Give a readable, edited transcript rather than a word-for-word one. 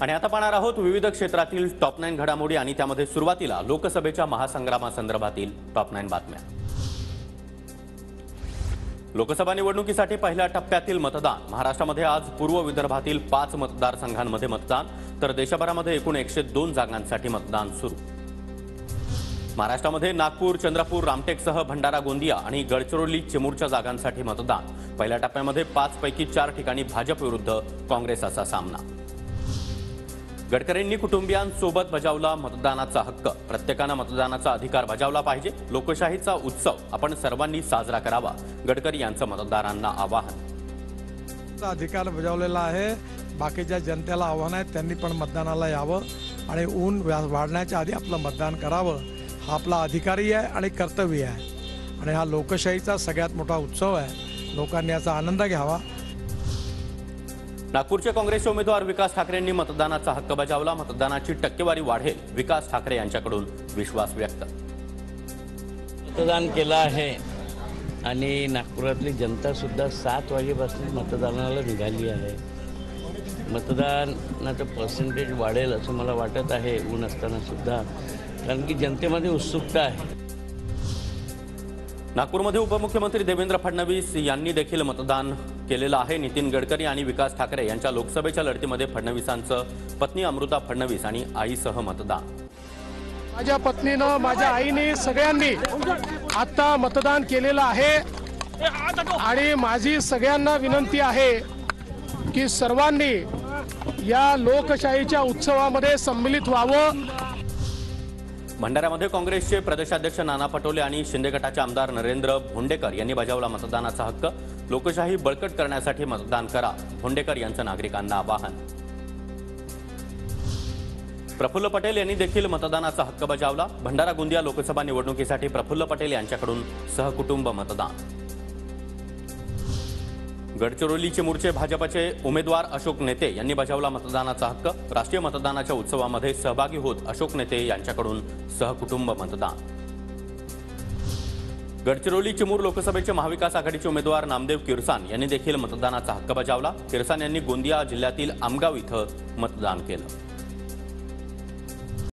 आणि आता पाहणार आहोत विविध क्षेत्रातील टॉप 9 घडामोडी आणि त्यामध्ये सुरुवातीला लोकसभेच्या महासंग्रामासंदर्भातील टॉप 9 बातम्या। लोकसभा निवडणुकीसाठी पहिल्या टप्प्यातील मतदान। महाराष्ट्रामध्ये आज पूर्व विदर्भातील 5 मतदारसंघांमध्ये मतदान, तर देशभरामध्ये एकूण 102 जागांसाठी मतदान सुरू। महाराष्ट्रामध्ये नागपूर, चंद्रपूर, रामटेकसह भंडारा, गोंदिया आणि गडचिरोली, चिमूरच्या जागांसाठी मतदान। पहिल्या टप्प्यामध्ये 5 पैकी 4 ठिकाणी भाजप विरुद्ध काँग्रेस असा सामना। गडकरींनी कुटुंबियांसोबत बजावला मतदानाचा हक्क। प्रत्येकाने मतदानाचा अधिकार बजावला पाहिजे। लोकशाहीचा उत्सव आपण सर्वांनी साजरा करावा, गडकरी यांचं मतदारांना आवाहन। अधिकार बजावलेला आहे। बाकीच्या जनतेला आव्हान आहे, त्यांनी पण मतदानाला यावं आणि ऊन वाढण्याच्या आधी आपलं मतदान करावं। हा आपला अधिकारही आहे आणि कर्तव्य आहे आणि हा लोकशाहीचा सगळ्यात मोठा उत्सव आहे। लोकांनी याचा आनंद घ्यावा। नागपूरचे काँग्रेसचे उमेदवार विकास ठाकरेंनी मतदानाचा हक्क बजावला। मतदानाची टक्केवारी वाढेल, विकास ठाकरे यांच्याकडून विश्वास व्यक्त। मतदान केलं आहे आणि नागपुरातली जनता सुद्धा 7 वाजेपासून मतदानाला निघाली आहे। मतदानाचं पर्सेंटेज वाढेल असं मला वाटत आहे ऊन असताना सुद्धा, कारण की जनतेमध्ये उत्सुकता आहे। नागपूरमध्ये उपमुख्यमंत्री देवेंद्र फडणवीस यांनी देखील मतदान केलेलं आहे। नितीन गडकरी आणि विकास ठाकरे यांच्या लोकसभेच्या लढतीमध्ये फडणवीसांचं पत्नी अमृता फडणवीस आणि आईसह मतदान। माझ्या पत्नीनं, माझ्या आईने, सगळ्यांनी आता मतदान केलेलं आहे आणि माझी सगळ्यांना विनंती आहे की सर्वांनी या लोकशाहीच्या उत्सवामध्ये सम्मिलित व्हावं। भंडाऱ्यामध्ये काँग्रेसचे प्रदेशाध्यक्ष नाना पटोले आणि शिंदे गटाचे आमदार नरेंद्र भोंडेकर यांनी बजावला मतदानाचा हक्क। लोकशाही बळकट करण्यासाठी मतदान करा, भोंडेकर यांचं नागरिकांना आवाहन। प्रफुल्ल पटेल यांनी देखील मतदानाचा हक्क बजावला। भंडारा गोंदिया लोकसभा निवडणुकीसाठी प्रफुल्ल पटेल यांच्याकडून सहकुटुंब मतदान। गडचिरोली चिमूरचे भाजपचे उमेदवार अशोक नेते यांनी बजावला मतदानाचा हक्क। राष्ट्रीय मतदानाच्या उत्सवामध्ये सहभागी होत अशोक नेते यांच्याकडून सहकुटुंब मतदान। गडचिरोली चिमूर लोकसभेचे महाविकास आघाडीचे उमेदवार नामदेव किरसान यांनी देखील मतदानाचा हक्क बजावला। किरसान यांनी गोंदिया जिल्ह्यातील आमगाव इथं मतदान केलं।